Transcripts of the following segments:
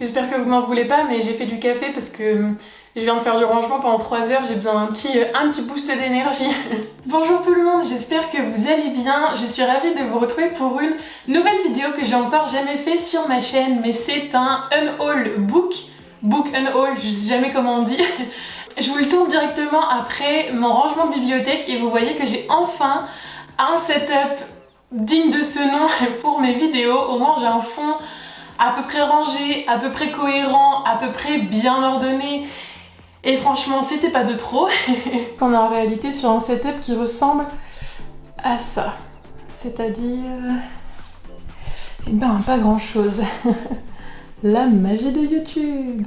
J'espère que vous m'en voulez pas, mais j'ai fait du café parce que je viens de faire du rangement pendant 3 heures, j'ai besoin d'un petit boost d'énergie. Bonjour tout le monde, j'espère que vous allez bien. Je suis ravie de vous retrouver pour une nouvelle vidéo que j'ai encore jamais fait sur ma chaîne, mais c'est un unhaul book unhaul, je sais jamais comment on dit. Je vous le tourne directement après mon rangement de bibliothèque et vous voyez que j'ai enfin un setup digne de ce nom pour mes vidéos. Au moins j'ai un fond à peu près rangé, à peu près cohérent, à peu près bien ordonné. Et franchement, c'était pas de trop. On est en réalité sur un setup qui ressemble à ça. C'est-à-dire... eh ben, pas grand-chose. La magie de YouTube.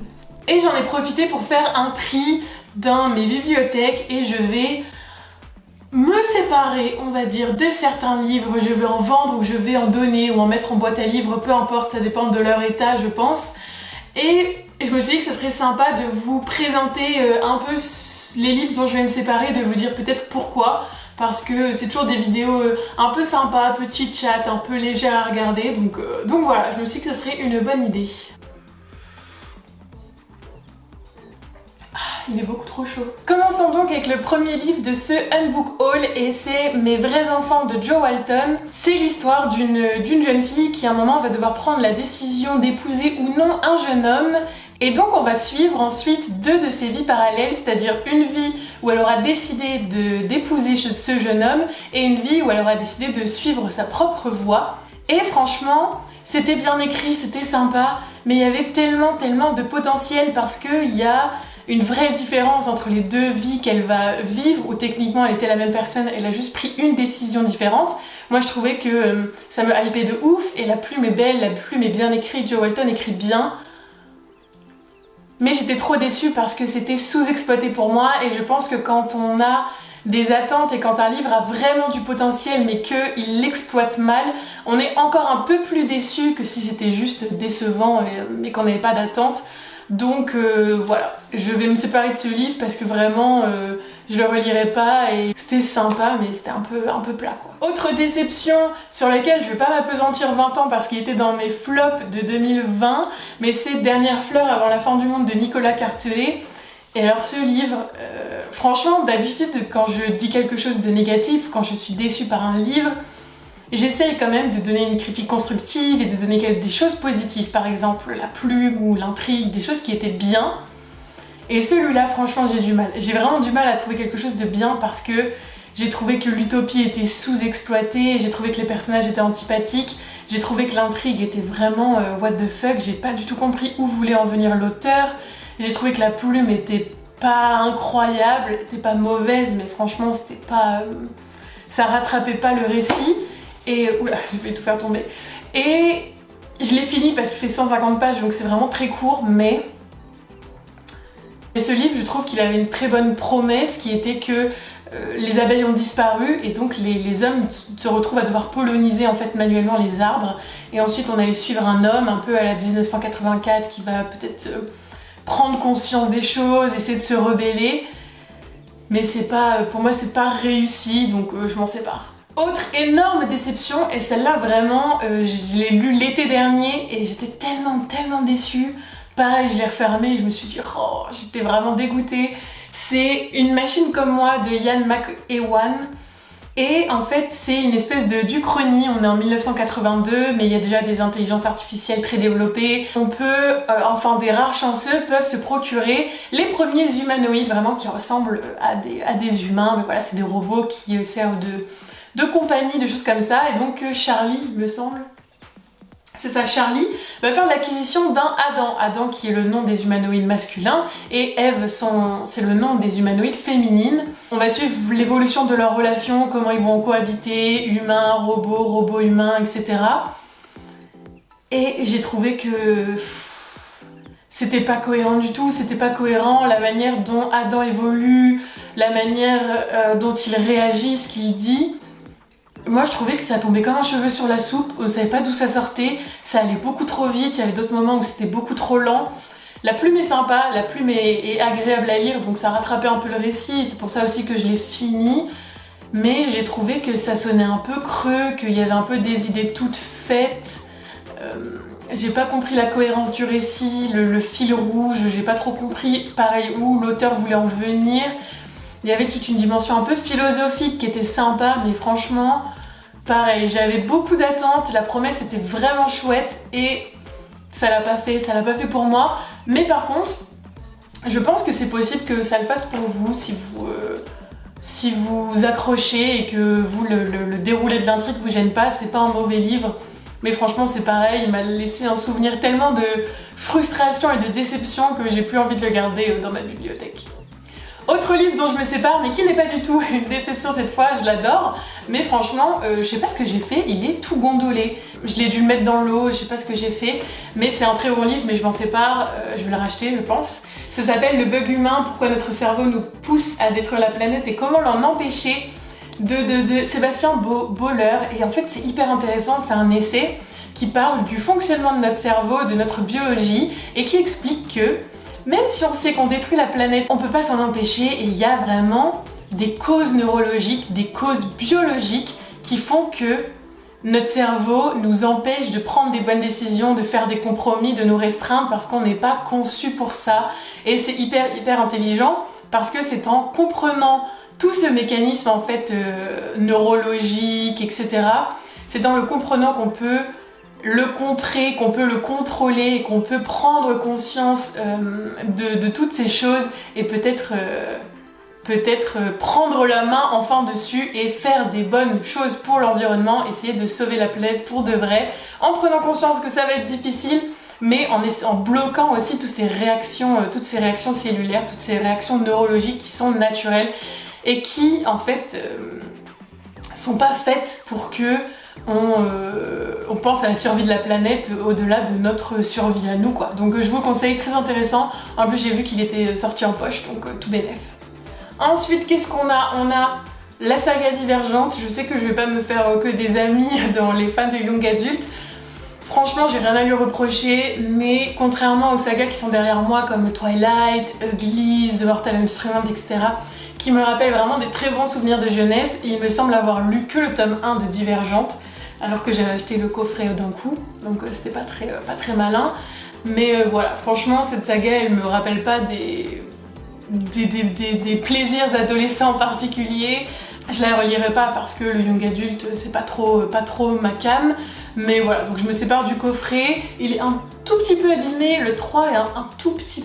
Et j'en ai profité pour faire un tri dans mes bibliothèques et je vais me séparer, on va dire, de certains livres. Je vais en vendre ou je vais en donner ou en mettre en boîte à livres, peu importe, ça dépend de leur état, je pense. Et je me suis dit que ce serait sympa de vous présenter un peu les livres dont je vais me séparer, de vous dire peut-être pourquoi. Parce que c'est toujours des vidéos un peu sympas, petit chat, un peu légères à regarder. Donc voilà, je me suis dit que ce serait une bonne idée. Il est beaucoup trop chaud. Commençons donc avec le premier livre de ce Unbook Haul et c'est Mes vrais enfants de Jo Walton. C'est l'histoire d'une jeune fille qui à un moment va devoir prendre la décision d'épouser ou non un jeune homme. Et donc on va suivre ensuite deux de ses vies parallèles, c'est-à-dire une vie où elle aura décidé d'épouser ce jeune homme et une vie où elle aura décidé de suivre sa propre voie. Et franchement, c'était bien écrit, c'était sympa, mais il y avait tellement de potentiel parce qu'il y a une vraie différence entre les deux vies qu'elle va vivre, où techniquement elle était la même personne, elle a juste pris une décision différente. Moi je trouvais que ça me hypait de ouf, et la plume est belle, la plume est bien écrite, Jo Walton écrit bien. Mais j'étais trop déçue parce que c'était sous-exploité pour moi, et je pense que quand on a des attentes et quand un livre a vraiment du potentiel mais qu'il l'exploite mal, on est encore un peu plus déçu que si c'était juste décevant mais qu'on n'avait pas d'attente. Donc voilà, je vais me séparer de ce livre parce que vraiment je le relirai pas et c'était sympa mais c'était un peu plat quoi. Autre déception sur laquelle je vais pas m'appesantir 20 ans parce qu'il était dans mes flops de 2020, mais c'est Dernières fleurs avant la fin du monde de Nicolas Cartelet. Et alors ce livre, franchement d'habitude quand je dis quelque chose de négatif, quand je suis déçue par un livre, j'essaye quand même de donner une critique constructive et de donner des choses positives, par exemple la plume ou l'intrigue, des choses qui étaient bien. Et celui-là, franchement, j'ai du mal. J'ai vraiment du mal à trouver quelque chose de bien parce que j'ai trouvé que l'utopie était sous-exploitée, j'ai trouvé que les personnages étaient antipathiques, j'ai trouvé que l'intrigue était vraiment what the fuck, j'ai pas du tout compris où voulait en venir l'auteur, j'ai trouvé que la plume était pas incroyable, était pas mauvaise, mais franchement, c'était pas... ça rattrapait pas le récit. Et oula, je vais tout faire tomber. Et je l'ai fini parce qu'il fait 150 pages, donc c'est vraiment très court, mais... Et ce livre, je trouve qu'il avait une très bonne promesse qui était que les abeilles ont disparu et donc les hommes se retrouvent à devoir polliniser en fait manuellement les arbres. Et ensuite on allait suivre un homme un peu à la 1984 qui va peut-être prendre conscience des choses, essayer de se rebeller. Mais c'est pas, pour moi c'est pas réussi, donc je m'en sépare. Autre énorme déception, et celle-là vraiment, je l'ai lu l'été dernier et j'étais tellement déçue. Pareil, je l'ai refermé et je me suis dit, oh, j'étais vraiment dégoûtée. C'est Une machine comme moi de Ian McEwan. Et en fait, c'est une espèce d'Uchronie. On est en 1982, mais il y a déjà des intelligences artificielles très développées. On peut, enfin des rares chanceux peuvent se procurer les premiers humanoïdes vraiment qui ressemblent à des humains. Mais voilà, c'est des robots qui servent de compagnie, de choses comme ça. Et donc Charlie, il me semble, c'est ça, Charlie va faire l'acquisition d'un Adam. Adam qui est le nom des humanoïdes masculins et Eve c'est le nom des humanoïdes féminines. On va suivre l'évolution de leur relation, comment ils vont cohabiter, humains, robots, robots humains, etc. Et j'ai trouvé que c'était pas cohérent du tout, c'était pas cohérent la manière dont Adam évolue, la manière dont il réagit, ce qu'il dit. Moi je trouvais que ça tombait comme un cheveu sur la soupe, on savait pas d'où ça sortait, ça allait beaucoup trop vite, il y avait d'autres moments où c'était beaucoup trop lent. La plume est sympa, la plume est agréable à lire, donc ça rattrapait un peu le récit, et c'est pour ça aussi que je l'ai fini. Mais j'ai trouvé que ça sonnait un peu creux, qu'il y avait un peu des idées toutes faites. J'ai pas compris la cohérence du récit, le fil rouge, j'ai pas trop compris pareil où l'auteur voulait en venir. Il y avait toute une dimension un peu philosophique qui était sympa, mais franchement, pareil, j'avais beaucoup d'attentes, la promesse était vraiment chouette et ça l'a pas fait pour moi. Mais par contre, je pense que c'est possible que ça le fasse pour vous si vous accrochez et que vous le déroulé de l'intrigue vous gêne pas. C'est pas un mauvais livre, mais franchement c'est pareil, il m'a laissé un souvenir tellement de frustration et de déception que j'ai plus envie de le garder dans ma bibliothèque. Autre livre dont je me sépare, mais qui n'est pas du tout une déception cette fois, je l'adore, mais franchement, je sais pas ce que j'ai fait, il est tout gondolé. Je l'ai dû le mettre dans l'eau, je sais pas ce que j'ai fait, mais c'est un très bon livre, mais je m'en sépare, je vais le racheter, je pense. Ça s'appelle Le bug humain, pourquoi notre cerveau nous pousse à détruire la planète et comment l'en empêcher, de Sébastien Bohler. Et en fait, c'est hyper intéressant, c'est un essai qui parle du fonctionnement de notre cerveau, de notre biologie, et qui explique que même si on sait qu'on détruit la planète, on peut pas s'en empêcher et il y a vraiment des causes neurologiques, des causes biologiques qui font que notre cerveau nous empêche de prendre des bonnes décisions, de faire des compromis, de nous restreindre parce qu'on n'est pas conçu pour ça. Et c'est hyper intelligent parce que c'est en comprenant tout ce mécanisme en fait neurologique, etc. C'est en le comprenant qu'on peut le contrer, qu'on peut le contrôler, qu'on peut prendre conscience de toutes ces choses et peut-être prendre la main enfin dessus et faire des bonnes choses pour l'environnement, essayer de sauver la planète pour de vrai, en prenant conscience que ça va être difficile, mais en bloquant aussi toutes ces réactions cellulaires, toutes ces réactions neurologiques qui sont naturelles et qui en fait sont pas faites pour que on pense à la survie de la planète au-delà de notre survie à nous quoi. Donc je vous le conseille, très intéressant. En plus j'ai vu qu'il était sorti en poche, donc tout bénef. Ensuite qu'est-ce qu'on a? On a la saga Divergente. Je sais que je vais pas me faire que des amis dans les fans de young adult. Franchement j'ai rien à lui reprocher, mais contrairement aux sagas qui sont derrière moi comme Twilight, Uglies, The Mortal Instrument, etc. qui me rappellent vraiment des très bons souvenirs de jeunesse, il me semble avoir lu que le tome 1 de Divergente, alors que j'avais acheté le coffret d'un coup, donc c'était pas très malin. Mais voilà, franchement cette saga elle me rappelle pas des plaisirs adolescents particuliers. Je la relirai pas parce que le young adulte c'est pas trop ma cam. Mais voilà, donc je me sépare du coffret, il est un tout petit peu abîmé, le 3 est un tout petit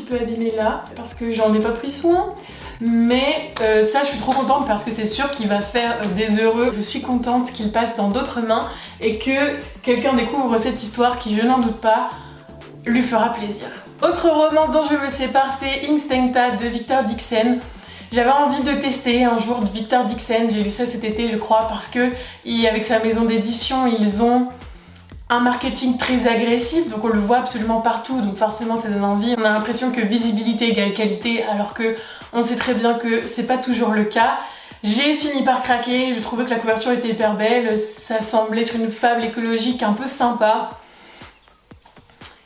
peu abîmé là, parce que j'en ai pas pris soin. Mais ça je suis trop contente parce que c'est sûr qu'il va faire des heureux. Je suis contente qu'il passe dans d'autres mains et que quelqu'un découvre cette histoire qui, je n'en doute pas, lui fera plaisir. Autre roman dont je me sépare, c'est Instincta de Victor Dixon. J'avais envie de tester un jour de Victor Dixon, j'ai lu ça cet été je crois, parce que avec sa maison d'édition ils ont un marketing très agressif, donc on le voit absolument partout, donc forcément ça donne envie. On a l'impression que visibilité égale qualité, alors que on sait très bien que c'est pas toujours le cas. J'ai fini par craquer, je trouvais que la couverture était hyper belle, ça semblait être une fable écologique un peu sympa.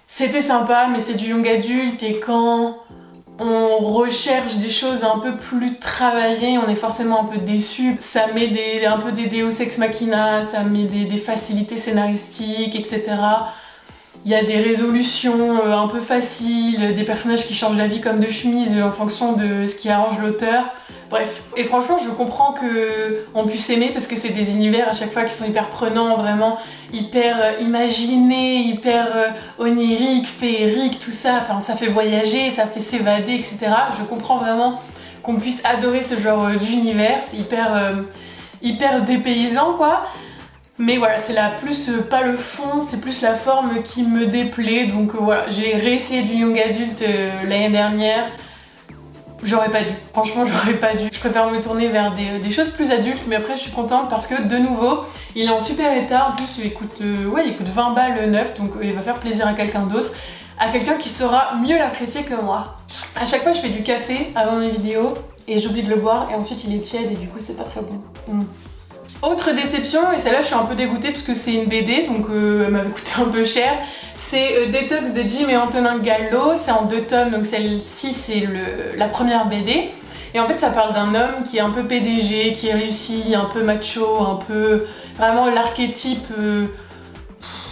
C'était sympa, mais c'est du young adulte et quand on recherche des choses un peu plus travaillées, on est forcément un peu déçu. Ça met un peu des Deus Ex Machina, ça met des facilités scénaristiques, etc. Il y a des résolutions un peu faciles, des personnages qui changent la vie comme de chemise en fonction de ce qui arrange l'auteur. Bref, et franchement je comprends qu'on puisse aimer parce que c'est des univers à chaque fois qui sont hyper prenants, vraiment hyper imaginés, hyper oniriques, féeriques, tout ça, enfin ça fait voyager, ça fait s'évader, etc. Je comprends vraiment qu'on puisse adorer ce genre d'univers, c'est hyper dépaysant quoi. Mais voilà, c'est plus pas le fond, c'est plus la forme qui me déplaît, donc voilà, j'ai réessayé du young adulte l'année dernière. J'aurais pas dû, franchement j'aurais pas dû. Je préfère me tourner vers des choses plus adultes, mais après je suis contente parce que de nouveau, il est en super état, en plus il coûte 20 balles neuf, donc il va faire plaisir à quelqu'un d'autre, à quelqu'un qui saura mieux l'apprécier que moi. À chaque fois je fais du café avant mes vidéos et j'oublie de le boire et ensuite il est tiède et du coup c'est pas très bon. Autre déception, et celle-là je suis un peu dégoûtée parce que c'est une BD, donc elle m'avait coûté un peu cher. C'est Detox de Jim et Antonin Gallo, c'est en 2 tomes, donc celle-ci c'est la première BD. Et en fait ça parle d'un homme qui est un peu PDG, qui est réussi, un peu macho, un peu vraiment l'archétype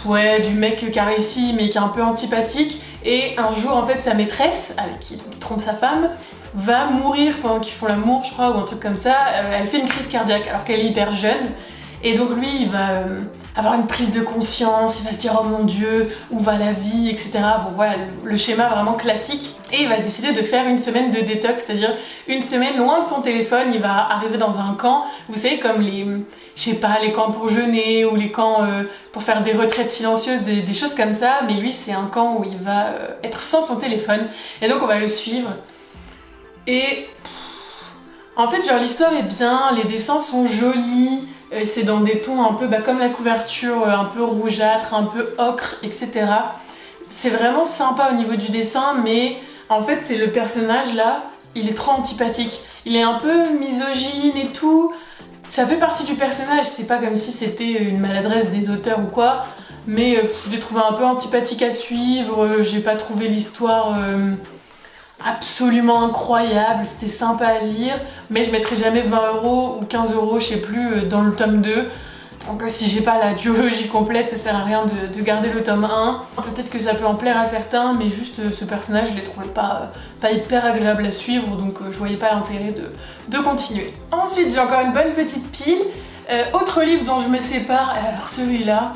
ouais, du mec qui a réussi mais qui est un peu antipathique. Et un jour, en fait, sa maîtresse, avec qui il trompe sa femme, va mourir pendant qu'ils font l'amour, je crois, ou un truc comme ça. Elle fait une crise cardiaque alors qu'elle est hyper jeune. Et donc lui, il va avoir une prise de conscience, il va se dire oh mon dieu, où va la vie, etc. Bon voilà, le schéma vraiment classique. Et il va décider de faire une semaine de détox, c'est-à-dire une semaine loin de son téléphone. Il va arriver dans un camp, vous savez, comme les, je sais pas, les camps pour jeûner ou les camps pour faire des retraites silencieuses, des choses comme ça. Mais lui, c'est un camp où il va être sans son téléphone. Et donc on va le suivre. Et en fait, genre l'histoire est bien, les dessins sont jolis. C'est dans des tons un peu comme la couverture, un peu rougeâtre, un peu ocre, etc. C'est vraiment sympa au niveau du dessin, mais en fait, c'est le personnage là, il est trop antipathique. Il est un peu misogyne et tout. Ça fait partie du personnage, c'est pas comme si c'était une maladresse des auteurs ou quoi, mais je l'ai trouvé un peu antipathique à suivre. J'ai pas trouvé l'histoire absolument incroyable, c'était sympa à lire, mais je mettrai jamais 20€ ou 15€, je sais plus, dans le tome 2. Donc si j'ai pas la duologie complète, ça sert à rien de garder le tome 1. Peut-être que ça peut en plaire à certains, mais juste ce personnage, je l'ai trouvé pas hyper agréable à suivre, donc je voyais pas l'intérêt de continuer. Ensuite, j'ai encore une bonne petite pile. Autre livre dont je me sépare, alors celui-là...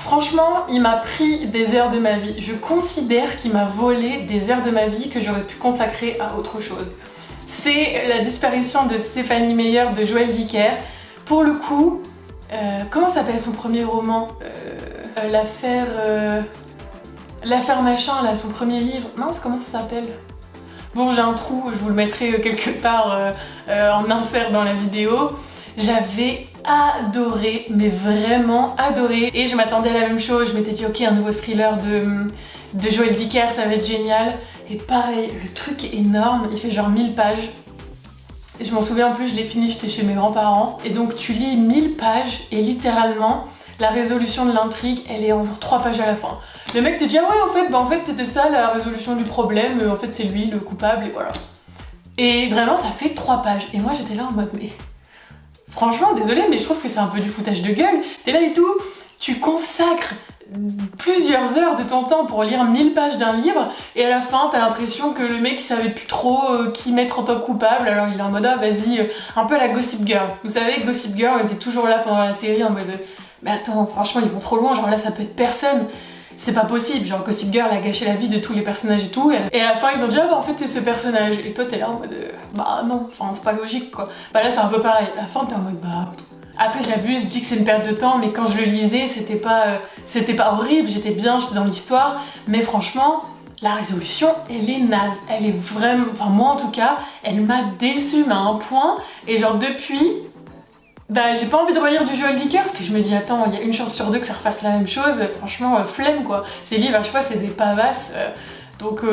Franchement, il m'a pris des heures de ma vie. Je considère qu'il m'a volé des heures de ma vie que j'aurais pu consacrer à autre chose. C'est La disparition de Stéphanie Meyer de Joël Dicker. Pour le coup, comment s'appelle son premier roman L'affaire machin, là, son premier livre. Mince, comment ça s'appelle? Bon, j'ai un trou, je vous le mettrai quelque part en insert dans la vidéo. J'avais adoré, mais vraiment adoré. Et je m'attendais à la même chose, je m'étais dit ok, un nouveau thriller de Joël Dicker, ça va être génial. Et pareil, le truc est énorme, il fait genre 1000 pages. Et je m'en souviens en plus, je l'ai fini, j'étais chez mes grands-parents. Et donc tu lis 1000 pages et littéralement, la résolution de l'intrigue, elle est en genre 3 pages à la fin. Le mec te dit ah ouais en fait c'était ça la résolution du problème, en fait c'est lui le coupable et voilà. Et vraiment ça fait 3 pages. Et moi j'étais là en mode mais... Franchement, désolée, mais je trouve que c'est un peu du foutage de gueule. T'es là et tout, tu consacres plusieurs heures de ton temps pour lire 1000 pages d'un livre, et à la fin, t'as l'impression que le mec, il savait plus trop qui mettre en tant que coupable, alors il est en mode, ah vas-y, un peu la Gossip Girl. Vous savez, Gossip Girl était toujours là pendant la série en mode, mais attends, franchement, ils vont trop loin, genre là, ça peut être personne. C'est pas possible, genre Gossip Girl a gâché la vie de tous les personnages et tout, et à la fin ils ont dit ah bah en fait c'est ce personnage, et toi t'es là en mode bah non, enfin c'est pas logique quoi. Bah là c'est un peu pareil, à la fin t'es en mode bah... Après j'abuse, je dis que c'est une perte de temps, mais quand je le lisais c'était pas horrible, j'étais bien, j'étais dans l'histoire, mais franchement la résolution elle est naze, elle est vraiment, enfin moi en tout cas, elle m'a déçue mais à un point, et genre depuis... Bah j'ai pas envie de relire du Joël Dicker parce que je me dis attends, il y a une chance sur deux que ça refasse la même chose, franchement flemme quoi. Ces livres à chaque fois c'est des pavasses, donc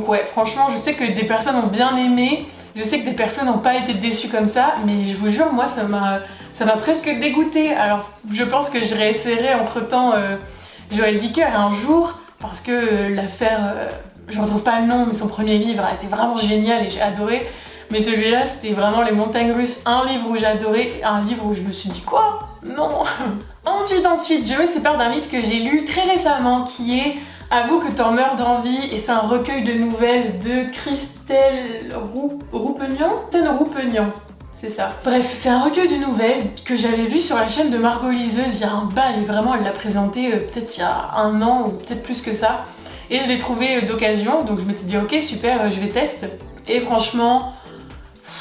ouais, franchement je sais que des personnes ont bien aimé, je sais que des personnes n'ont pas été déçues comme ça, mais je vous jure moi ça m'a presque dégoûtée. Alors je pense que je réessayerai entre temps Joël Dicker un jour parce que l'affaire, je retrouve pas le nom mais son premier livre a été vraiment génial et j'ai adoré. Mais celui-là, c'était vraiment les montagnes russes. Un livre où j'ai adoré, un livre où je me suis dit quoi? Non. Ensuite, je me sépare d'un livre que j'ai lu très récemment qui est Avoue que t'en meurs d'envie, et c'est un recueil de nouvelles de Christelle Roupegnan. C'est ça. Bref, c'est un recueil de nouvelles que j'avais vu sur la chaîne de Margot Liseuse il y a un bail, et vraiment elle l'a présenté peut-être il y a 1 an ou peut-être plus que ça. Et je l'ai trouvé d'occasion, donc je m'étais dit ok super, je vais tester. Et franchement...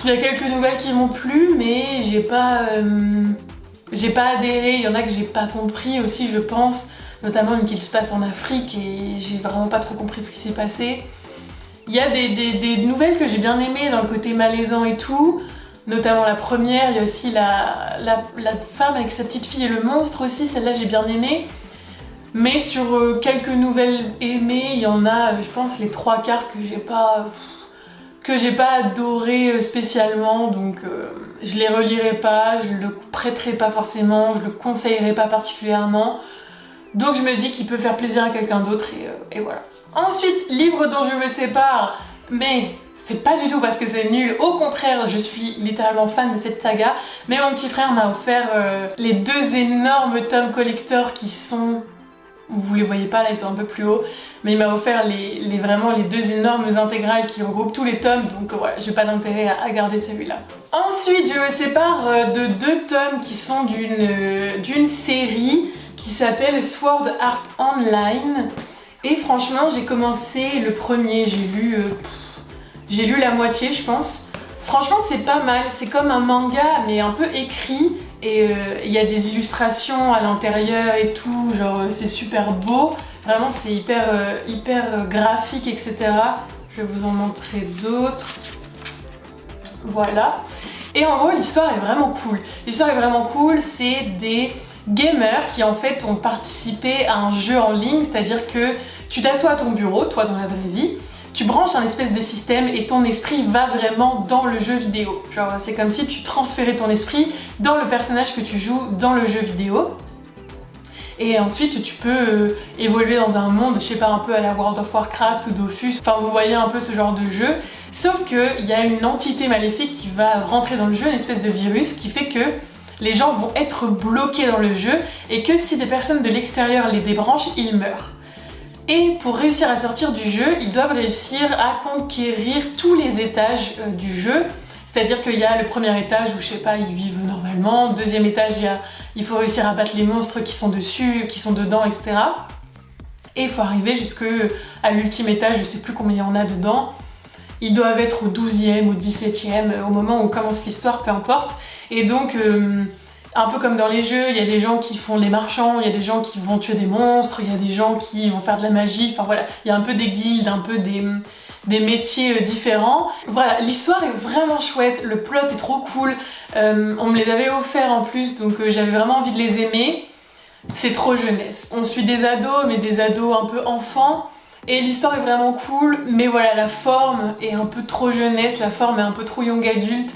Il y a quelques nouvelles qui m'ont plu, mais j'ai pas adhéré. Il y en a que j'ai pas compris aussi, je pense, notamment une qui se passe en Afrique et j'ai vraiment pas trop compris ce qui s'est passé. Il y a des nouvelles que j'ai bien aimées dans le côté malaisant et tout, notamment la première. Il y a aussi la femme avec sa petite fille et le monstre aussi, celle-là j'ai bien aimé. Mais sur quelques nouvelles aimées, il y en a, je pense, les 3/4 que j'ai pas adoré spécialement, donc je les relirai pas, je le prêterai pas forcément, je le conseillerai pas particulièrement. Donc je me dis qu'il peut faire plaisir à quelqu'un d'autre et voilà. Ensuite, livre dont je me sépare, Mais c'est pas du tout parce que c'est nul, au contraire, je suis littéralement fan de cette saga. Mais mon petit frère m'a offert les 2 énormes tomes collector qui sont... Vous les voyez pas là, ils sont un peu plus hauts. Mais il m'a offert vraiment les 2 énormes intégrales qui regroupent tous les tomes. Donc voilà, j'ai pas d'intérêt à garder celui-là. Ensuite, je me sépare de 2 tomes qui sont d'une série qui s'appelle Sword Art Online. Et franchement, j'ai commencé le premier, j'ai lu la moitié, je pense. Franchement, c'est pas mal. C'est comme un manga, mais un peu écrit. Et il y a des illustrations à l'intérieur et tout. Genre, c'est super beau. Vraiment, c'est hyper graphique, etc. Je vais vous en montrer d'autres. Voilà. Et en gros, l'histoire est vraiment cool. L'histoire est vraiment cool. C'est des gamers qui en fait ont participé à un jeu en ligne, c'est-à-dire que tu t'assois à ton bureau, toi dans la vraie vie, tu branches un espèce de système et ton esprit va vraiment dans le jeu vidéo. Genre c'est comme si tu transférais ton esprit dans le personnage que tu joues dans le jeu vidéo. Et ensuite tu peux évoluer dans un monde, je sais pas, un peu à la World of Warcraft ou Dofus, enfin vous voyez un peu ce genre de jeu. Sauf qu'il y a une entité maléfique qui va rentrer dans le jeu, une espèce de virus qui fait que les gens vont être bloqués dans le jeu et que si des personnes de l'extérieur les débranchent, ils meurent. Et pour réussir à sortir du jeu, ils doivent réussir à conquérir tous les étages du jeu. C'est-à-dire qu'il y a le premier étage où, je sais pas, ils vivent normalement. Deuxième étage, il faut réussir à battre les monstres qui sont dessus, qui sont dedans, etc. Et il faut arriver jusqu'à l'ultime étage, je sais plus combien il y en a dedans. Ils doivent être au 12e, au 17e, au moment où commence l'histoire, peu importe. Et donc, un peu comme dans les jeux, il y a des gens qui font les marchands, il y a des gens qui vont tuer des monstres, il y a des gens qui vont faire de la magie, enfin voilà, il y a un peu des guildes, un peu des métiers différents. Voilà, l'histoire est vraiment chouette, le plot est trop cool, on me les avait offerts en plus, donc j'avais vraiment envie de les aimer. C'est trop jeunesse. On suit des ados, mais des ados un peu enfants, et l'histoire est vraiment cool, mais voilà, la forme est un peu trop jeunesse, la forme est un peu trop young adulte.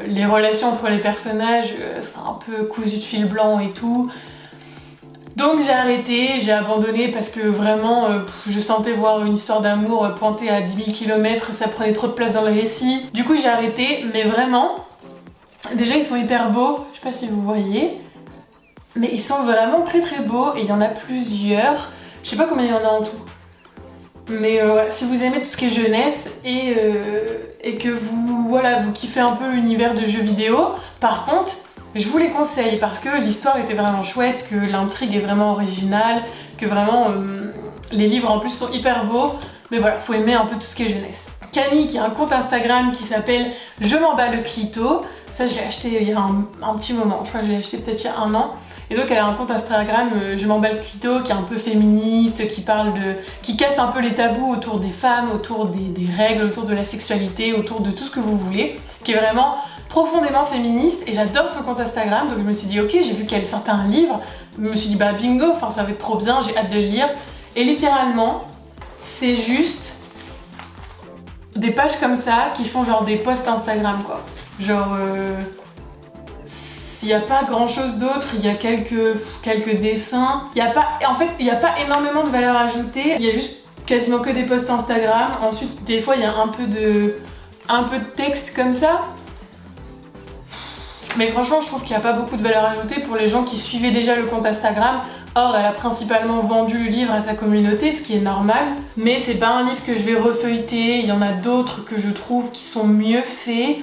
Les relations entre les personnages, c'est un peu cousu de fil blanc et tout. Donc j'ai arrêté, j'ai abandonné parce que vraiment je sentais voir une histoire d'amour pointée à 10 000 km, ça prenait trop de place dans le récit. Du coup j'ai arrêté, mais vraiment, déjà ils sont hyper beaux, je sais pas si vous voyez, mais ils sont vraiment très très beaux et il y en a plusieurs, je sais pas combien il y en a en tout. Mais si vous aimez tout ce qui est jeunesse et que vous kiffez un peu l'univers de jeux vidéo, par contre, je vous les conseille parce que l'histoire était vraiment chouette, que l'intrigue est vraiment originale, que vraiment les livres en plus sont hyper beaux. Mais voilà, faut aimer un peu tout ce qui est jeunesse. Camille qui a un compte Instagram qui s'appelle Je m'en bats le clito. Ça je l'ai acheté il y a un petit moment, je crois que je l'ai acheté peut-être il y a 1 an. Et donc elle a un compte Instagram, Je m'en bats le clito, qui est un peu féministe, qui casse un peu les tabous autour des femmes, autour des règles, autour de la sexualité, autour de tout ce que vous voulez, qui est vraiment profondément féministe. Et j'adore son compte Instagram, donc je me suis dit ok, j'ai vu qu'elle sortait un livre, je me suis dit bah bingo, enfin ça va être trop bien, j'ai hâte de le lire. Et littéralement, c'est juste des pages comme ça qui sont genre des posts Instagram quoi. Genre il n'y a pas grand chose d'autre, il y a quelques dessins. En fait, il n'y a pas énormément de valeur ajoutée. Il y a juste quasiment que des posts Instagram. Ensuite, des fois, il y a un peu de texte comme ça. Mais franchement, je trouve qu'il n'y a pas beaucoup de valeur ajoutée pour les gens qui suivaient déjà le compte Instagram. Or, elle a principalement vendu le livre à sa communauté, ce qui est normal. Mais c'est pas un livre que je vais refeuilleter. Il y en a d'autres que je trouve qui sont mieux faits.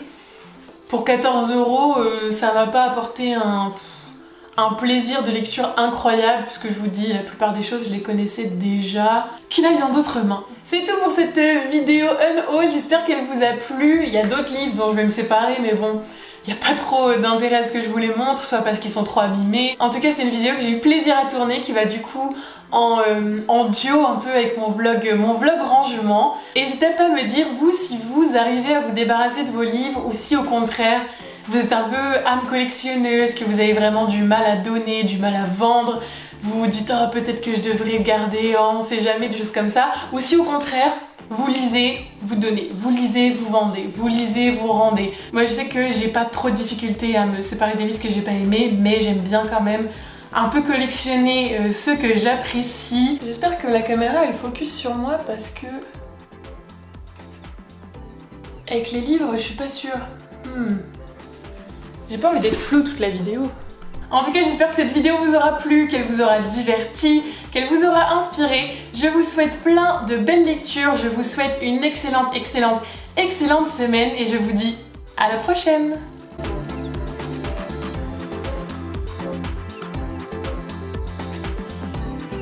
Pour 14 €, ça m'a pas apporté un plaisir de lecture incroyable, puisque je vous dis, la plupart des choses, je les connaissais déjà. Qu'il aille dans d'autres mains. C'est tout pour cette vidéo unhaul, j'espère qu'elle vous a plu. Il y a d'autres livres dont je vais me séparer, mais bon, il n'y a pas trop d'intérêt à ce que je vous les montre, soit parce qu'ils sont trop abîmés. En tout cas, c'est une vidéo que j'ai eu plaisir à tourner, qui va du coup en duo un peu avec mon vlog rangement. N'hésitez pas à me dire vous si vous arrivez à vous débarrasser de vos livres ou si au contraire vous êtes un peu âme collectionneuse, que vous avez vraiment du mal à donner, du mal à vendre, vous vous dites oh peut-être que je devrais le garder, oh, on sait jamais, des choses comme ça, ou si au contraire vous lisez, vous donnez, vous lisez, vous vendez, vous lisez, vous rendez. Moi je sais que j'ai pas trop de difficultés à me séparer des livres que j'ai pas aimés, mais j'aime bien quand même un peu collectionner ceux que j'apprécie. J'espère que la caméra elle focus sur moi parce que Avec les livres, je suis pas sûre. J'ai pas envie d'être floue toute la vidéo. En tout cas, j'espère que cette vidéo vous aura plu, qu'elle vous aura diverti, qu'elle vous aura inspiré. Je vous souhaite plein de belles lectures, je vous souhaite une excellente semaine et je vous dis à la prochaine!